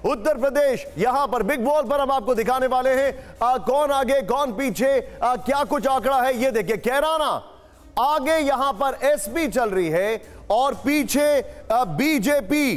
उत्तर प्रदेश, यहां पर big wall पर हम आपको दिखाने वाले हैं कौन आगे कौन पीछे, क्या कुछ आंकड़ा है। ये देखिए, कैराना आगे यहां पर एसपी चल रही है और पीछे बीजेपी।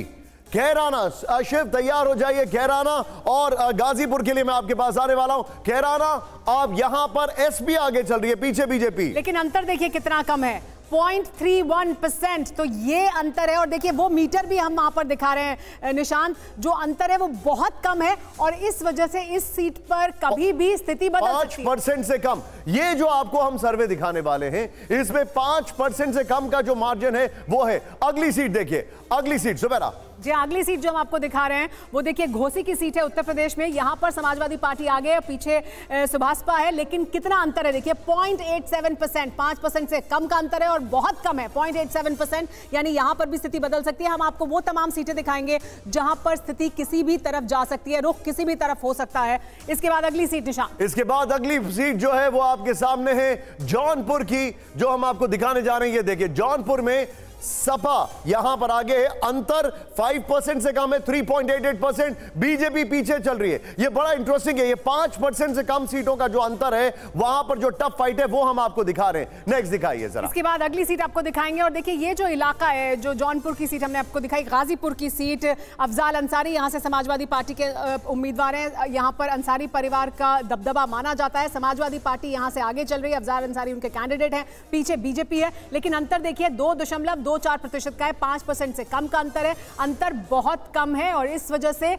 कैराना, शिव तैयार हो जाइए। कैराना और गाजीपुर के लिए मैं आपके पास आने वाला हूं। कैराना, आप यहां पर एसपी आगे चल रही है, पीछे बीजेपी। लेकिन अंतर देखिए कितना कम है, 0.31%। तो ये अंतर है। और देखिए वो मीटर भी हम वहां पर दिखा रहे हैं निशांत, जो अंतर है वो बहुत कम है और इस वजह से इस सीट पर कभी भी स्थिति बदल सकती है। 5% से कम, ये जो आपको हम सर्वे दिखाने वाले हैं, इसमें 5% से कम का जो मार्जिन है वो है। अगली सीट देखिए, अगली सीट सुबेरा जी, अगली सीट जो हम आपको दिखा रहे हैं वो देखिए घोसी की सीट है उत्तर प्रदेश में। यहां पर समाजवादी पार्टी आगे है, पीछे सुभाषपा है। लेकिन कितना अंतर है देखिए, 0.87%, 5% से कम का अंतर है और बहुत कम है 0.87%। यानी यहां पर भी स्थिति बदल सकती है। हम आपको वो तमाम सीटें दिखाएंगे जहां पर स्थिति किसी भी तरफ जा सकती है, रुख किसी भी तरफ हो सकता है। इसके बाद अगली सीट निशान, इसके बाद अगली सीट जो है वो आपके सामने है जौनपुर की, जो हम आपको दिखाने जा रहे हैं। ये देखिए, जौनपुर में सपा यहां पर आगे है, अंतर 5% से कम है, 3.88%। बीजेपी पीछे चल रही है। यह बड़ा इंटरेस्टिंग है, ये 5% से कम सीटों का जो अंतर है, वहां पर जो टफ फाइट है वो हम आपको दिखा रहे हैं। नेक्स्ट दिखाइए जरा। इसके बाद अगली सीट आपको दिखाएंगे। और देखिए ये जो इलाका है, जो जौनपुर की सीट हमने आपको दिखाई, गाजीपुर की सीट, अफजाल अंसारी यहां से समाजवादी पार्टी के उम्मीदवार हैं। यहां पर अंसारी परिवार का दबदबा माना जाता है। समाजवादी पार्टी यहां से आगे चल रही है, अफजाल अंसारी उनके कैंडिडेट हैं, पीछे बीजेपी है। लेकिन अंतर देखिए 2.24% का है, 5% से कम का अंतर है। अंतर बहुत कम है और इस वजह से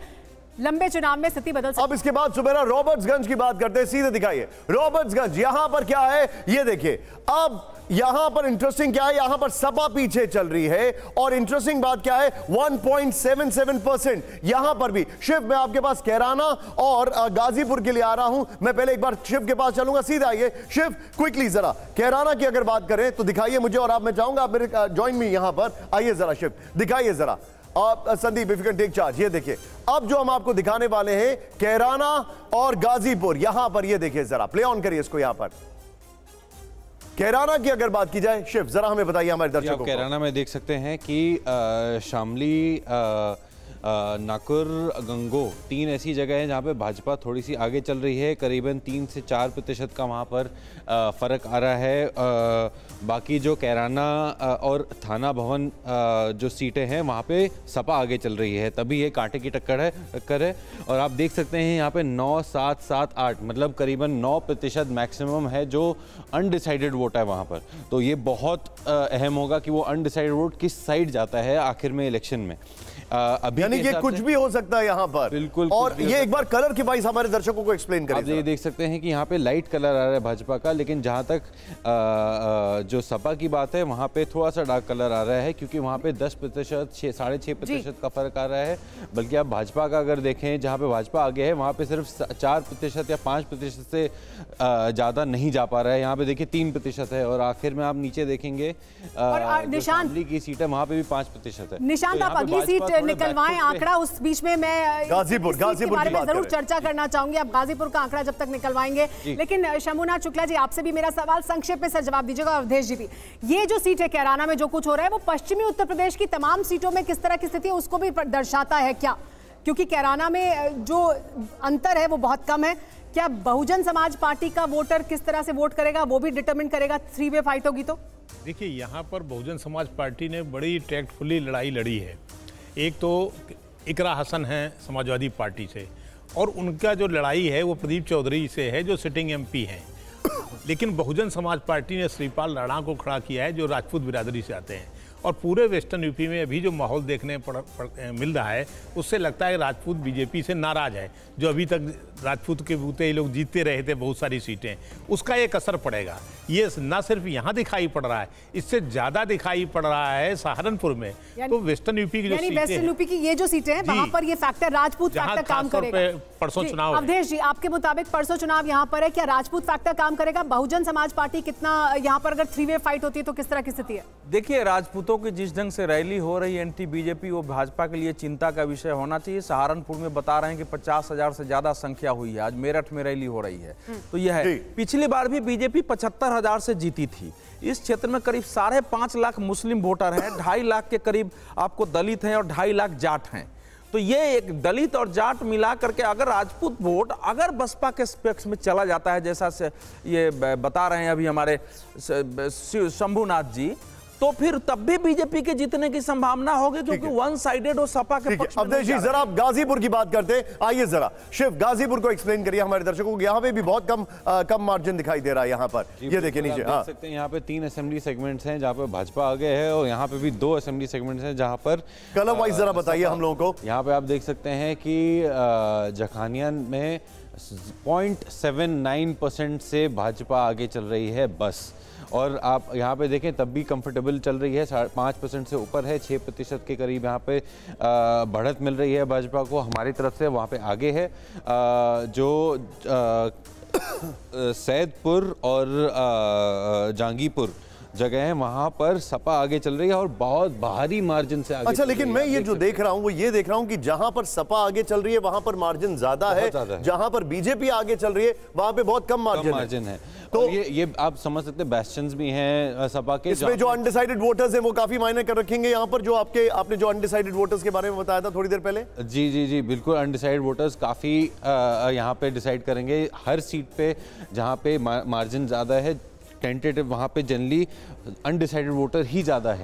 लंबे चुनाव में स्थिति बदल सकती है। अब इसके बाद सुबेरा रॉबर्ट्सगंज की बात करते हैं, सीधे दिखाइए रॉबर्ट्सगंज। यहां पर क्या है ये देखिए। अब यहां पर इंटरेस्टिंग क्या है, यहां पर सपा पीछे चल रही है और इंटरेस्टिंग बात क्या है, 1.77%। यहां पर भी शिव, मैं आपके पास कैराना और गाजीपुर के लिए आ रहा हूं। मैं पहले एक बार शिव के पास चलूंगा, सीधे आइए शिव, क्विकली जरा कैराना की अगर बात करें तो दिखाइए मुझे, और आप, मैं चाहूंगा आप मेरे ज्वाइन मी यहां पर आइए जरा शिव, दिखाइए जरा आप। Sandeep, if you can take charge. ये देखिए, अब जो हम आपको दिखाने वाले हैं कैराना और गाजीपुर, यहां पर ये देखिए जरा, प्ले ऑन करिए इसको। यहां पर कैराना की अगर बात की जाए, शिव जरा हमें बताइए हमारे दर्शकों को। कैराना में देख सकते हैं कि शामली, नाकुर, गंगो, 3 ऐसी जगह हैं जहाँ पे भाजपा थोड़ी सी आगे चल रही है। करीबन 3 से 4% का वहाँ पर फ़र्क आ रहा है। बाकी जो कैराना और थाना भवन जो सीटें हैं वहाँ पे सपा आगे चल रही है, तभी ये कांटे की टक्कर है। और आप देख सकते हैं यहाँ पे 9, 7, 7, 8 मतलब करीबन 9% मैक्सिमम है जो अनडिसाइडेड वोट है वहाँ पर। तो ये बहुत अहम होगा कि वो अनडिसाइडेड वोट किस साइड जाता है आखिर में इलेक्शन में। अभी यानी कि कुछ भी हो सकता है यहाँ पर। बिल्कुल। और ये एक बार कलर की वाइज हमारे दर्शकों को एक्सप्लेन करें। आप ये देख सकते हैं कि यहाँ पे लाइट कलर आ रहा है भाजपा का, लेकिन जहाँ तक जो सपा की बात है वहाँ पे थोड़ा सा डार्क कलर आ रहा है, क्योंकि वहाँ पे 10%, 6.5% का फर्क आ रहा है। बल्कि आप भाजपा का अगर देखें, जहाँ पे भाजपा आगे है वहाँ पे सिर्फ 4% या 5% से ज़्यादा नहीं जा पा रहा है। यहाँ पे देखिए 3% है और आखिर में आप नीचे देखेंगे निशांत की सीट है वहाँ पे भी 5% है। निशांत, आप अगली सीट निकलवाएं आंकड़ा, उस बीच में मैं गाजीपुर के बारे में जरूर चर्चा करना चाहूंगी। आप गाजीपुर का आंकड़ा जब तक निकलवाएंगे। लेकिन शमुना शुक्ला जी, आपसे भी मेरा सवाल संक्षेप में जवाब दीजिएगा, अवधेश जी भी। ये जो सीट है कैराना में जो कुछ हो रहा है वो पश्चिमी उत्तर प्रदेश की तमाम सीटों में किस तरह की स्थिति है उसको भी दर्शाता है क्या? क्योंकि कैराना में जो अंतर है वो बहुत कम है। क्या बहुजन समाज पार्टी का वोटर किस तरह से वोट करेगा वो भी डिटरमिन करेगा, 3 वे फाइट होगी तो? देखिए, यहाँ पर बहुजन समाज पार्टी ने बड़ी टैक्टफुली लड़ाई लड़ी है। एक तो इकरा हसन है समाजवादी पार्टी से, और उनका जो लड़ाई है वो प्रदीप चौधरी से है जो सिटिंग एमपी हैं। लेकिन बहुजन समाज पार्टी ने श्रीपाल राणा को खड़ा किया है जो राजपूत बिरादरी से आते हैं। और पूरे वेस्टर्न यूपी में अभी जो माहौल देखने मिल रहा है उससे लगता है राजपूत बीजेपी से नाराज है। जो अभी तक राजपूत के बूते ये लोग जीतते रहे थे बहुत सारी सीटें, उसका एक असर पड़ेगा। ये ना सिर्फ यहाँ दिखाई पड़ रहा है, इससे ज़्यादा दिखाई पड़ रहा है सहारनपुर में। तो वेस्टर्न यूपी की जो सीटें, वेस्टर्न यूपी की ये जो सीटें हैं वहाँ पर ये फैक्टर राजपूत फैक्टर काम करेगा। परसों चुनाव, अवधेश जी आपके मुताबिक परसों चुनाव यहाँ पर है, क्या राजपूत फैक्टर काम करेगा? बहुजन समाज पार्टी कितना यहाँ पर अगर 3 वे फाइट होती है तो किस तरह की स्थिति है? देखिए, राजपूतों की जिस ढंग से रैली हो रही है एंटी बीजेपी, वो भाजपा के लिए चिंता का विषय होना चाहिए। सहारनपुर में बता रहे हैं कि 50,000 से ज्यादा संख्या हुई है। आज मेरठ में रैली हो रही है। तो यह है, पिछली बार भी बीजेपी 75,000 से जीती थी। इस क्षेत्र में करीब 5.5 लाख मुस्लिम वोटर हैं, 2.5 लाख के करीब आपको दलित हैं और 2.5 लाख जाट हैं। तो ये एक दलित और जाट मिला करके अगर राजपूत वोट अगर बसपा के पक्ष में चला जाता है, जैसा से ये बता रहे हैं अभी हमारे शंभुनाथ जी, तो फिर तब भी बीजेपी के जीतने की संभावना होगी, क्योंकि वन साइडेड और सपा के पक्ष में। अवधेश जी जरा आप गाजीपुर की बात करते हैं, आइए जरा शिव गाजीपुर को एक्सप्लेन करिए हमारे दर्शकों को। यहाँ पे भी बहुत कम मार्जिन दिखाई दे रहा है यहाँ पर, ये देखिए नीचे देख सकते हैं यहाँ पे 3 असेंबली सेगमेंट्स हैं जहाँ पे भाजपा आगे है, और यहाँ पे भी 2 असेंबली सेगमेंट्स हैं जहाँ पर कलम वाइज जरा बताइए हम लोगों को। यहाँ पे आप देख सकते हैं कि जखानिया में 0.79% से भाजपा आगे चल रही है बस, और आप यहाँ पे देखें तब भी कंफर्टेबल चल रही है, 5% से ऊपर है, 6% के करीब यहाँ पे बढ़त मिल रही है भाजपा को हमारी तरफ से। वहाँ पे आगे है जो सैदपुर और जहांगीरपुर जगह है, वहां पर सपा आगे चल रही है और बहुत भारी मार्जिन से आगे। अच्छा, लेकिन मैं ये जो देख रहा हूं वो ये देख रहा हूं कि जहां पर सपा आगे चल रही है वहां पर मार्जिन ज्यादा है, जहां पर बीजेपी आगे चल रही है वहां पे बहुत कम मार्जिन है। तो ये आप समझ सकते हैं बेस्टियंस भी हैं सपा के। इसमें जो अनडिसाइडेड वोटर्स हैं वो काफी मायने कर रखेंगे यहाँ पर, जो आपने जो अनडिसाइडेड वोटर्स के बारे में बताया था थोड़ी देर पहले। जी बिल्कुल, अनडिसाइडेड वोटर्स काफी यहाँ पे डिसाइड करेंगे हर सीट पे जहाँ पे मार्जिन ज्यादा है। टेंटेटिव वहाँ पे जनरली अनडिसाइडेड वोटर ही ज़्यादा है।